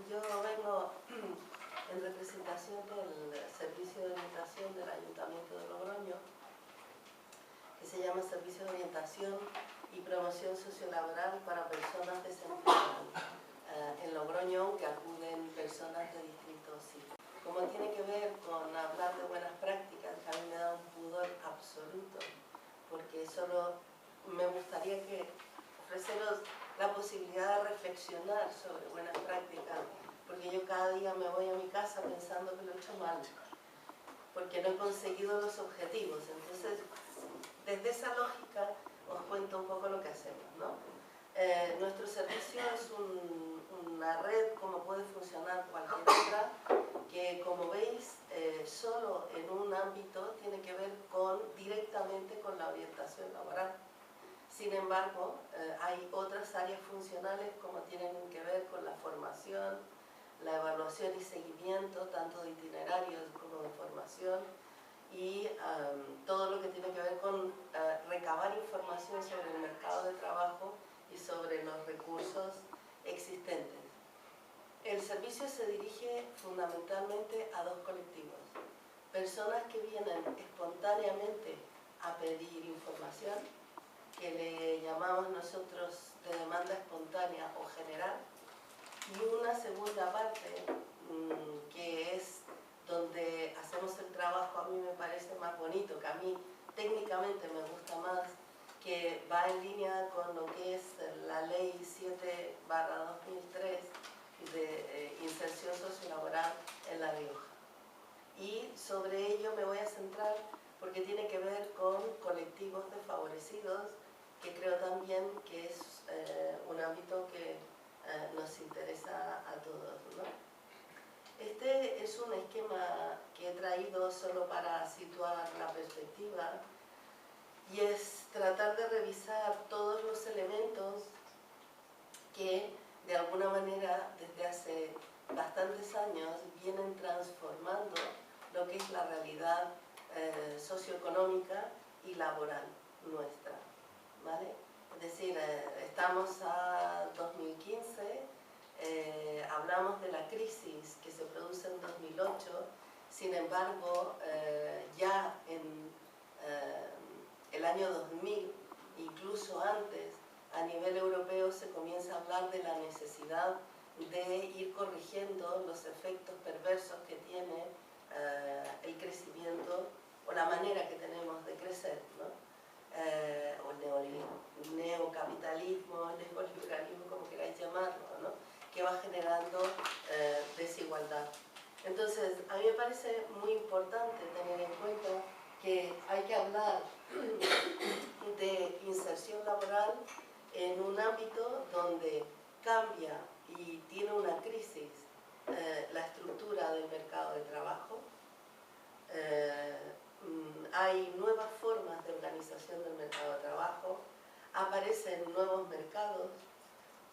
Yo vengo en representación del Servicio de Orientación del Ayuntamiento de Logroño, que se llama Servicio de Orientación y Promoción Sociolaboral para Personas Desempleadas. En Logroño, que acuden personas de distintos sitios. Como tiene que ver con hablar de buenas prácticas, a mí me da un pudor absoluto, porque solo me gustaría ofreceros la posibilidad de reflexionar sobre buenas prácticas, porque yo cada día me voy a mi casa pensando que lo he hecho mal, porque no he conseguido los objetivos. Entonces, desde esa lógica os cuento un poco lo que hacemos, ¿no? Nuestro servicio es una red, como puede funcionar cualquier otra, que como veis, solo en un ámbito tiene que ver directamente con la orientación laboral. Sin embargo, hay otras áreas funcionales como tienen que ver con la formación, la evaluación y seguimiento, tanto de itinerarios como de formación, y todo lo que tiene que ver con recabar información sobre el mercado de trabajo y sobre los recursos existentes. El servicio se dirige fundamentalmente a dos colectivos: personas que vienen espontáneamente a pedir información, que le llamamos nosotros de demanda espontánea o general, y una segunda parte que es donde hacemos el trabajo, a mí me parece más bonito, que a mí técnicamente me gusta más, que va en línea con lo que es la Ley 7/2003 de inserción sociolaboral en La Rioja. Y sobre ello me voy a centrar porque tiene que ver con colectivos desfavorecidos, que creo también que es un ámbito que nos interesa a todos, ¿no? Este es un esquema que he traído solo para situar la perspectiva, y es tratar de revisar todos los elementos que de alguna manera desde hace bastantes años vienen transformando lo que es la realidad socioeconómica y laboral nuestra, ¿vale? Es decir, estamos a 2015, hablamos de la crisis que se produce en 2008, sin embargo, ya en el año 2000, incluso antes, a nivel europeo se comienza a hablar de la necesidad de ir corrigiendo los efectos perversos que tiene el crecimiento o la manera que tenemos de crecer, ¿no? O el neocapitalismo, el neoliberalismo, como queráis llamarlo, ¿no? Que va generando desigualdad. Entonces, a mí me parece muy importante tener en cuenta que hay que hablar de inserción laboral en un ámbito donde cambia y tiene una crisis la estructura del mercado de trabajo. Hay nuevas formas de organización del mercado de trabajo, aparecen nuevos mercados,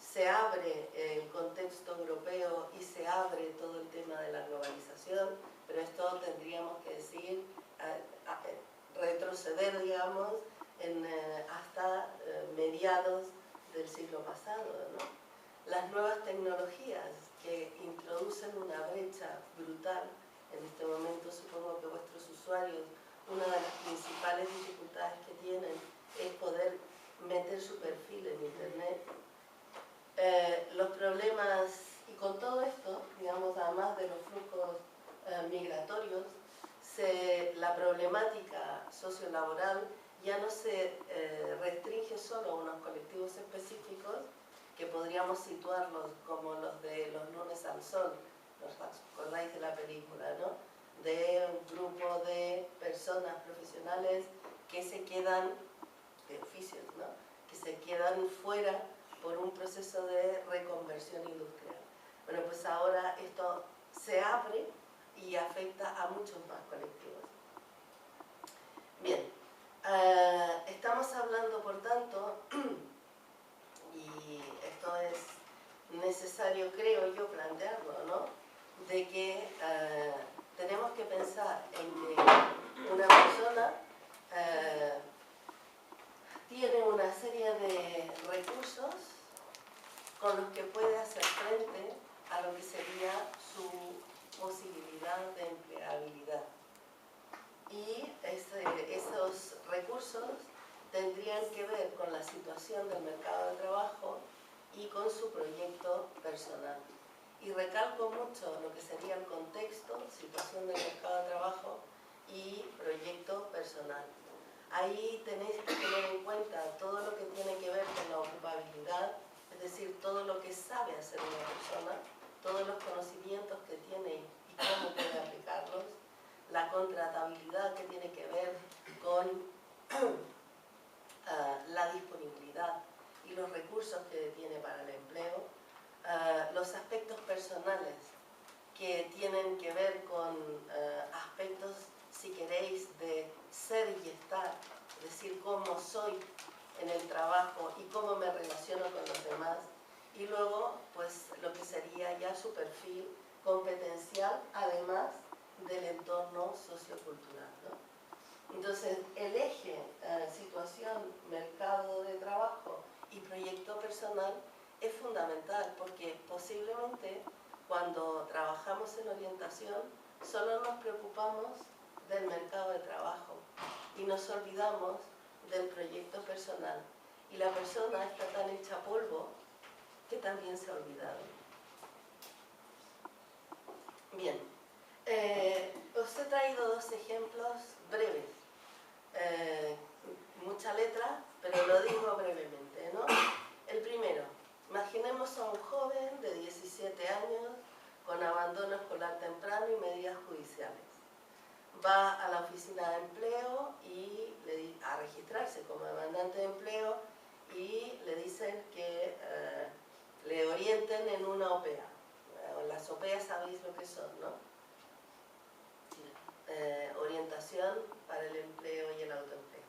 se abre el contexto europeo y se abre todo el tema de la globalización, pero esto tendríamos que decir, retroceder, digamos, hasta mediados del siglo pasado, ¿no? Las nuevas tecnologías que introducen una brecha brutal. En este momento supongo que vuestros usuarios, una de las principales dificultades que tienen es poder meter su perfil en Internet. Los problemas, y con todo esto, digamos, además de los flujos migratorios, la problemática sociolaboral ya no se restringe solo a unos colectivos específicos, que podríamos situarlos como los de Los lunes al sol, ¿os acordáis de la película, no? De un grupo de personas profesionales que se quedan, de oficios, ¿no? Que se quedan fuera por un proceso de reconversión industrial. Bueno, pues ahora esto se abre y afecta a muchos más colectivos. Bien, estamos hablando, por tanto, y esto es necesario, creo yo, plantearlo, ¿no? De que tenemos que pensar en que una persona tiene una serie de recursos con los que puede hacer frente a lo que se tendrían que ver con la situación del mercado de trabajo y con su proyecto personal. Y recalco mucho lo que sería el contexto, situación del mercado de trabajo y proyecto personal. Ahí tenéis que tener en cuenta todo lo que tiene que ver con la ocupabilidad, es decir, todo lo que sabe hacer una persona, todos los conocimientos que tiene y cómo puede aplicarlos, la contratabilidad que tiene que ver con la disponibilidad y los recursos que tiene para el empleo, los aspectos personales que tienen que ver con aspectos, si queréis, de ser y estar, es decir, cómo soy en el trabajo y cómo me relaciono con los demás, y luego pues lo que sería ya su perfil competencial, además del entorno sociocultural, ¿no? Entonces, el eje situación, mercado de trabajo y proyecto personal es fundamental, porque posiblemente cuando trabajamos en orientación solo nos preocupamos del mercado de trabajo y nos olvidamos del proyecto personal, y la persona está tan hecha polvo que también se ha olvidado. Bien, os he traído dos ejemplos breves, mucha letra, pero lo digo brevemente, ¿no? El primero, imaginemos a un joven de 17 años con abandono escolar temprano y medidas judiciales. Va a la oficina de empleo y a registrarse como demandante de empleo, y le dicen que le orienten en una OPEA. Las OPEA sabéis lo que son, ¿no? Orientación para el empleo y el autoempleo.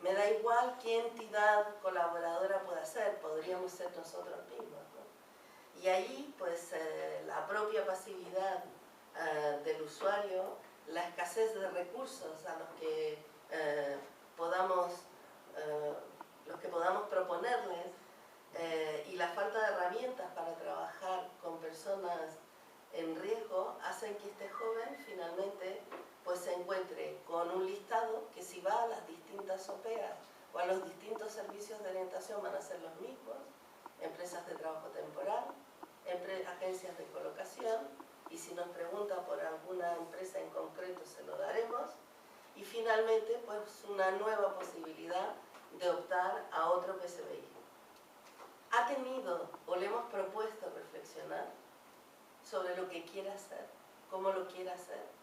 Me da igual qué entidad colaboradora pueda ser, podríamos ser nosotros mismos, ¿no? Y ahí, pues, la propia pasividad del usuario, la escasez de recursos a los que podamos proponerles, y la falta de herramientas para trabajar con personas en riesgo, hacen que este joven finalmente pues se encuentre con un listado que, si va a las distintas OPEA o a los distintos servicios de orientación, van a ser los mismos: empresas de trabajo temporal, agencias de colocación, y si nos pregunta por alguna empresa en concreto se lo daremos, y finalmente pues una nueva posibilidad de optar a otro PSBI. ¿Ha tenido o le hemos propuesto reflexionar sobre lo que quiere hacer, cómo lo quiere hacer?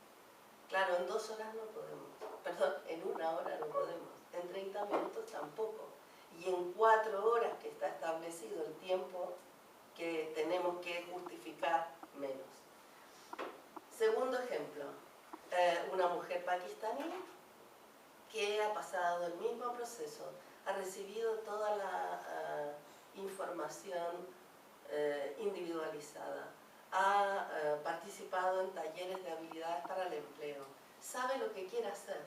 Claro, en 2 horas no podemos, perdón, en 1 hora no podemos, en 30 minutos tampoco, y en 4 horas que está establecido el tiempo que tenemos que justificar, menos. Segundo ejemplo, una mujer pakistaní que ha pasado el mismo proceso, ha recibido toda la información individualizada, ha participado en talleres de habilidades para el empleo, sabe lo que quiere hacer,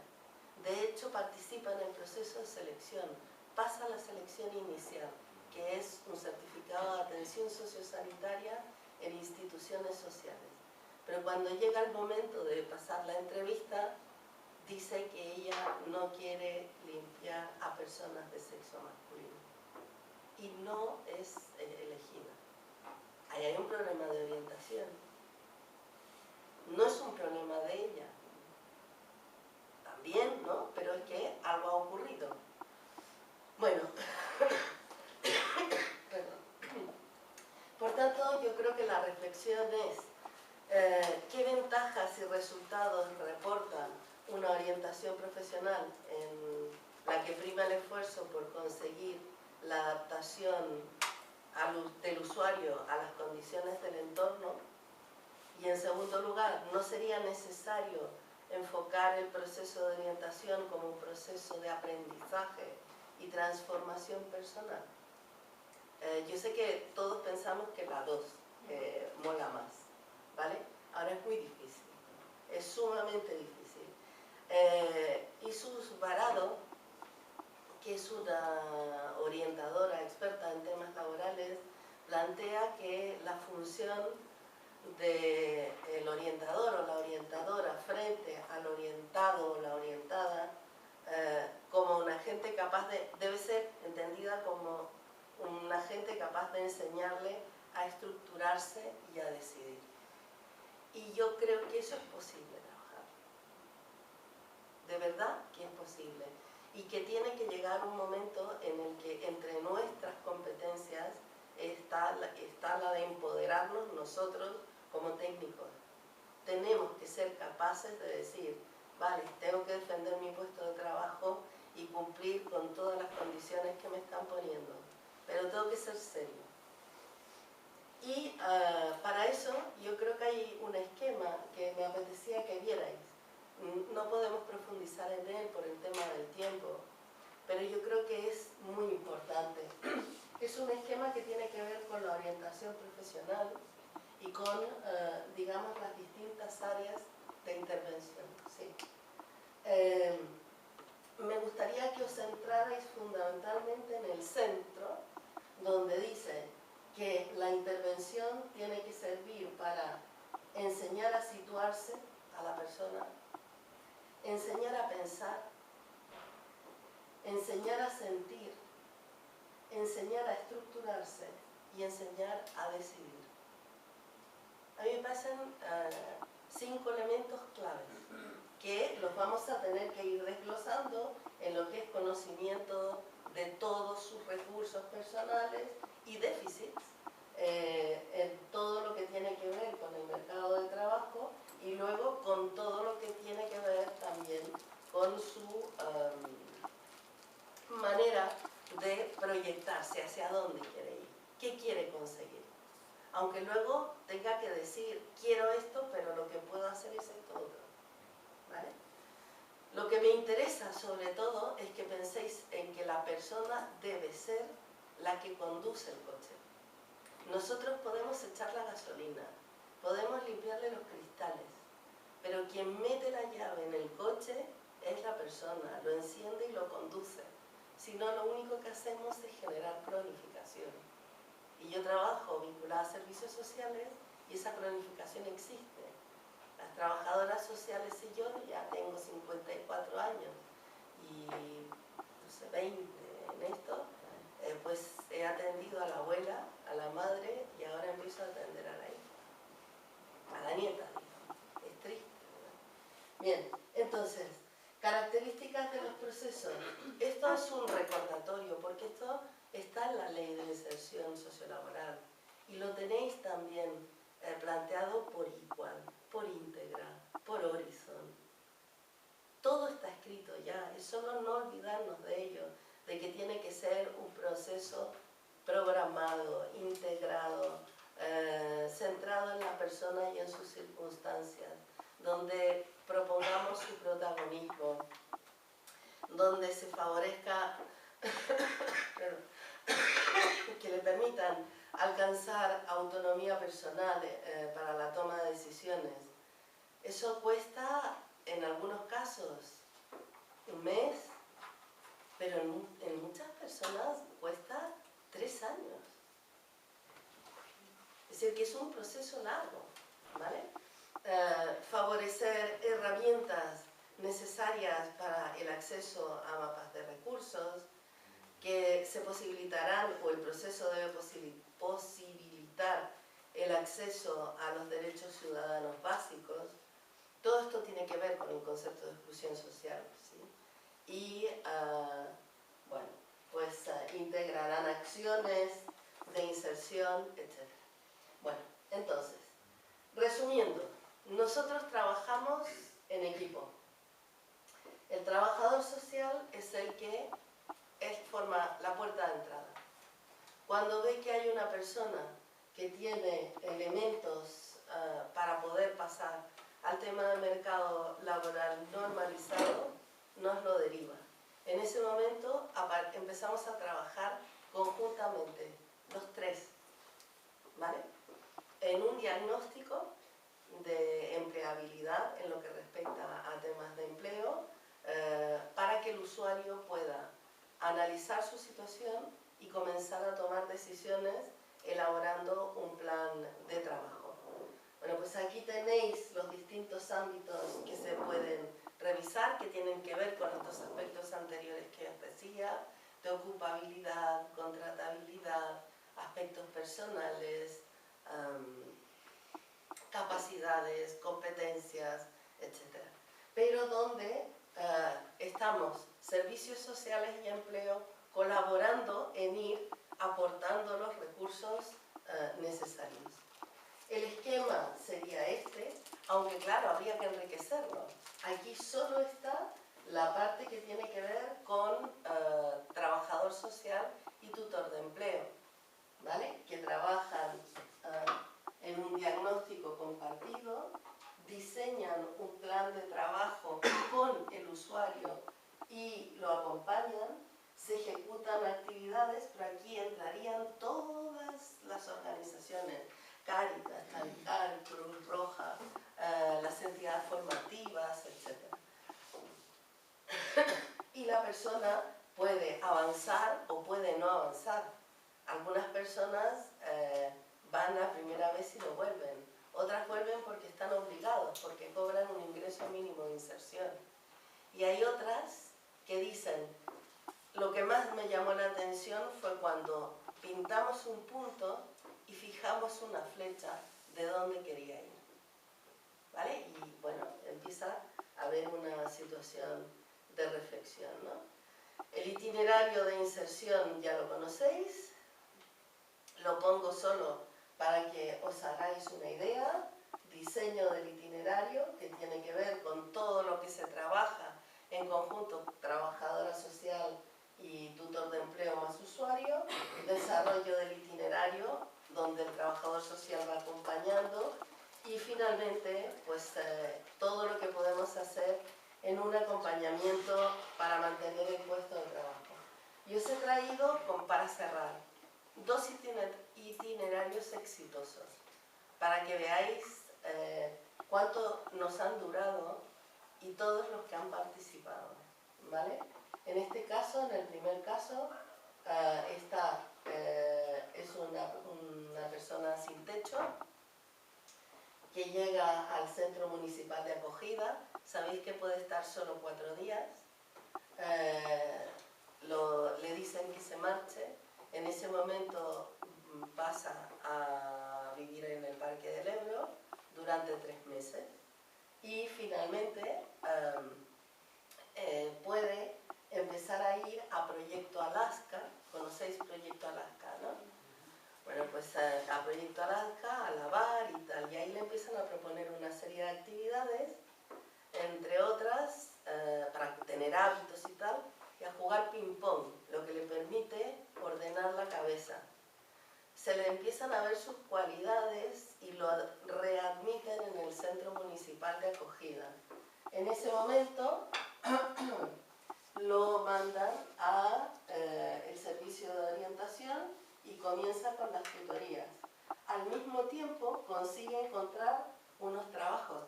de hecho participa en el proceso de selección, pasa la selección inicial, que es un certificado de atención sociosanitaria en instituciones sociales. Pero cuando llega el momento de pasar la entrevista, dice que ella no quiere limpiar a personas de sexo masculino y no es elegida. Ahí hay un problema de orientación. No es un problema de ella. También, ¿no? Pero es que algo ha ocurrido. Bueno, por tanto, yo creo que la reflexión es qué ventajas y resultados reporta una orientación profesional en la que prima el esfuerzo por conseguir la adaptación del usuario a las condiciones del entorno, y en segundo lugar, no sería necesario enfocar el proceso de orientación como un proceso de aprendizaje y transformación personal. Yo sé que todos pensamos que la 2 mola más, ¿vale? Ahora es muy difícil, es sumamente difícil. Isus Varado, que es una orientadora experta en temas laborales, plantea que la función del orientador o la orientadora frente al orientado o la orientada como un agente capaz debe ser sea como un agente capaz de enseñarle a estructurarse y a decidir. Y yo creo que eso es posible trabajar. De verdad que es posible. Y que tiene que llegar un momento en el que entre nuestras competencias está la de empoderarnos nosotros como técnicos. Tenemos que ser capaces de decir, vale, tengo que defender mi puesto de trabajo y cumplir con todas las condiciones que me están poniendo, pero tengo que ser serio. Y para eso yo creo que hay un esquema que me apetecía que vierais. No podemos profundizar en él por el tema del tiempo, pero yo creo que es muy importante. Es un esquema que tiene que ver con la orientación profesional y con, digamos, las distintas áreas de intervención. ¿Sí? Me gustaría que os centrarais fundamentalmente en el centro, donde dice que la intervención tiene que servir para enseñar a situarse a la persona, enseñar a pensar, enseñar a sentir, enseñar a estructurarse y enseñar a decidir. A mí me pasan 5 elementos claves que los vamos a tener que ir desglosando en lo que es conocimiento de todos sus recursos personales y déficits, en todo lo que tiene que ver con el mercado de trabajo y luego con todo lo que tiene que ver también con su manera de proyectarse, hacia dónde quiere ir, qué quiere conseguir. Aunque luego tenga que decir, quiero esto, pero lo que puedo hacer es esto otro. ¿Vale? Lo que me interesa sobre todo es que penséis en que la persona debe ser la que conduce el coche. Nosotros podemos echar la gasolina, podemos limpiarle los cristales, pero quien mete la llave en el coche es la persona, lo enciende y lo conduce. Si no, lo único que hacemos es generar cronificación. Y yo trabajo vinculada a servicios sociales y esa cronificación existe. Las trabajadoras sociales y yo ya tengo 54 años y no sé, 20 en esto, pues he atendido a la abuela, a la madre y ahora empiezo a atender a la hija, a la nieta, digamos. Es triste, ¿no? Bien, entonces, características de los procesos. Esto es un recordatorio porque esto está en la ley de inserción sociolaboral y lo tenéis también planteado por igual, por íntegra, por horizon. Todo está escrito ya, es solo no olvidarnos de ello, de que tiene que ser un proceso programado, integrado, centrado en la persona y en sus circunstancias, donde propongamos su protagonismo, donde se favorezca que le permitan alcanzar autonomía personal para la toma de decisiones. Eso cuesta, en algunos casos, un mes, pero en muchas personas cuesta 3 años. Es decir, que es un proceso largo, ¿vale? Favorecer herramientas necesarias para el acceso a mapas de recursos, que se posibilitarán, o el proceso debe posibilitar el acceso a los derechos ciudadanos básicos. Todo esto tiene que ver con el concepto de exclusión social, ¿sí? Y, bueno, pues integrarán acciones de inserción, etc. Bueno, entonces, resumiendo, nosotros trabajamos en equipo. El trabajador social es el que forma la puerta de entrada. Cuando ve que hay una persona que tiene elementos para poder pasar al tema del mercado laboral normalizado, nos lo deriva. En ese momento empezamos a trabajar conjuntamente, los tres, ¿vale? En un diagnóstico de empleabilidad en lo que respecta a temas de empleo, para que el usuario pueda analizar su situación y comenzar a tomar decisiones elaborando un plan de trabajo. Bueno, pues aquí tenéis los distintos ámbitos que se pueden revisar, que tienen que ver con estos aspectos anteriores que os decía, de ocupabilidad, contratabilidad, aspectos personales, capacidades, competencias, etc. Pero donde estamos servicios sociales y empleo colaborando en ir aportando los recursos necesarios. El esquema sería este, aunque claro, habría que enriquecerlo. Aquí solo está la parte que tiene que ver con trabajador social y tutor de empleo, ¿vale? Que trabajan en un diagnóstico compartido, diseñan un plan de trabajo con el usuario y lo acompañan, se ejecutan actividades, pero aquí entrarían todas las organizaciones, Cáritas, Caritar, Cruz Roja, las entidades formativas, etc. Y la persona puede avanzar o puede no avanzar. Algunas personas van la primera vez y no vuelven. Otras vuelven porque están obligados, porque cobran un ingreso mínimo de inserción. Y hay otras que dicen, lo que más me llamó la atención fue cuando pintamos un punto y fijamos una flecha de dónde quería ir. ¿Vale? Y bueno, empieza a haber una situación de reflexión, ¿no? El itinerario de inserción ya lo conocéis, lo pongo solo para que os hagáis una idea. Diseño del itinerario, que tiene que ver con todo lo que se trabaja en conjunto, trabajadora social y tutor de empleo más usuario. Desarrollo del itinerario, donde el trabajador social va acompañando. Y finalmente, pues todo lo que podemos hacer en un acompañamiento para mantener el puesto de trabajo. Y os he traído, para cerrar, 2 itinerarios exitosos, para que veáis cuánto nos han durado y todos los que han participado, ¿vale? En este caso, en el primer caso, es una persona sin techo que llega al centro municipal de acogida. Sabéis que puede estar solo 4 días. Le dicen que se marche. En ese momento pasa a vivir en el Parque del Ebro durante 3 meses. Y finalmente puede empezar a ir a Proyecto Alaska. ¿Conocéis Proyecto Alaska, no? Bueno, pues a Proyecto Alaska, a lavar y tal, y ahí le empiezan a proponer una serie de actividades, entre otras, para tener hábitos y tal, y a jugar ping-pong, lo que le permite ordenar la cabeza. Se le empiezan a ver sus cualidades y lo readmiten en el centro municipal de acogida. En ese momento lo mandan a el servicio de orientación y comienza con las tutorías. Al mismo tiempo consigue encontrar unos trabajos,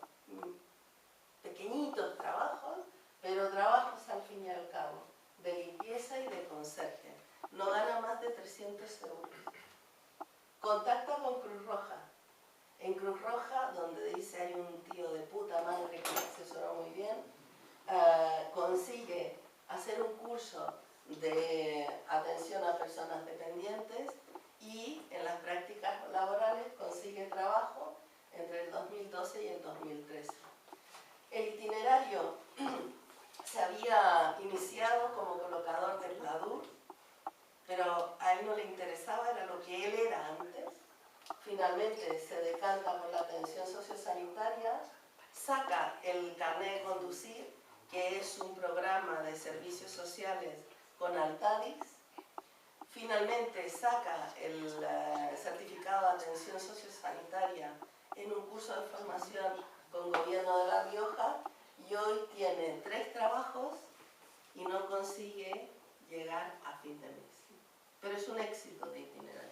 pequeñitos trabajos, pero trabajos al fin y al cabo, de limpieza y de conserje. No gana más de 300 euros. Contacta con Cruz Roja. En Cruz Roja, donde dice hay un tío de puta madre que me asesoró muy bien, consigue hacer un curso de atención a personas dependientes y en las prácticas laborales consigue trabajo entre el 2012 y el 2013. El itinerario se había iniciado como colocador de pladur, pero a él no le interesaba, era lo que él era antes. Finalmente se decanta por la atención sociosanitaria, saca el carnet de conducir, que es un programa de servicios sociales con Altadis. Finalmente saca el certificado de atención sociosanitaria en un curso de formación con Gobierno de La Rioja y hoy tiene 3 trabajos y no consigue llegar a fin de mes. Pero es un éxito de itinerario.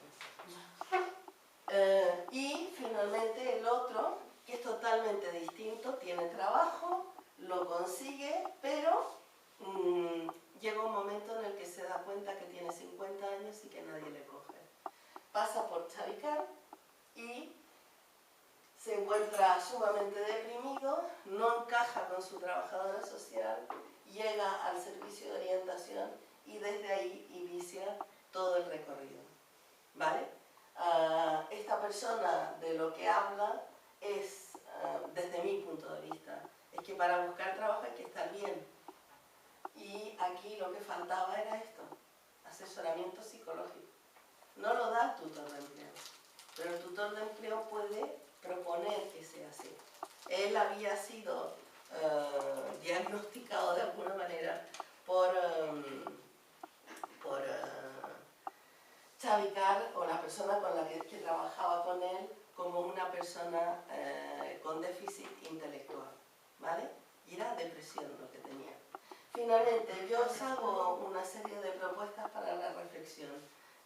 Y finalmente el otro, que es totalmente distinto, tiene trabajo, lo consigue, pero llega un momento en el que se da cuenta que tiene 50 años y que nadie le coge. Pasa por Chavicar y se encuentra sumamente deprimido, no encaja con su trabajadora social, llega al servicio de orientación y desde ahí inicia todo el recorrido, ¿vale? Esta persona de lo que habla es, desde mi punto de vista, es que para buscar trabajo hay que estar bien. Y aquí lo que faltaba era esto, asesoramiento psicológico. No lo da el tutor de empleo, pero el tutor de empleo puede proponer que sea así. Él había sido diagnosticado de alguna manera por Xavi Carr, o la persona con la que trabajaba con él, como una persona con déficit intelectual, ¿vale? Y era depresión lo que tenía. Finalmente, yo os hago una serie de propuestas para la reflexión.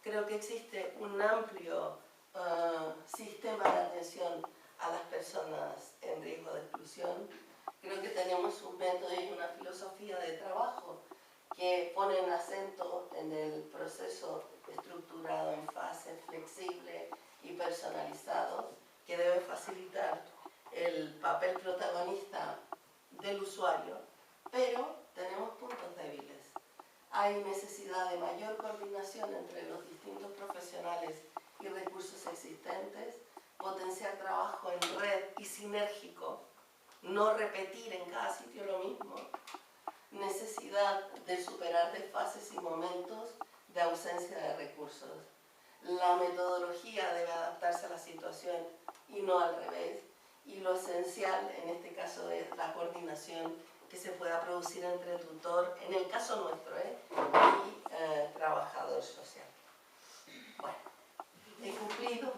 Creo que existe un amplio sistema de atención a las personas en riesgo de exclusión. Creo que tenemos un método y una filosofía de trabajo que ponen acento en el proceso estructurado en fases, flexible y personalizado, que debe facilitar el papel protagonista del usuario, pero tenemos puntos débiles. Hay necesidad de mayor coordinación entre los distintos profesionales y recursos existentes, potenciar trabajo en red y sinérgico, no repetir en cada sitio lo mismo, necesidad de superar desfases y momentos de ausencia de recursos. La metodología debe adaptarse a la situación y no al revés, y lo esencial en este caso es la coordinación que se pueda producir entre tutor, en el caso nuestro, y trabajador social. Bueno, he cumplido.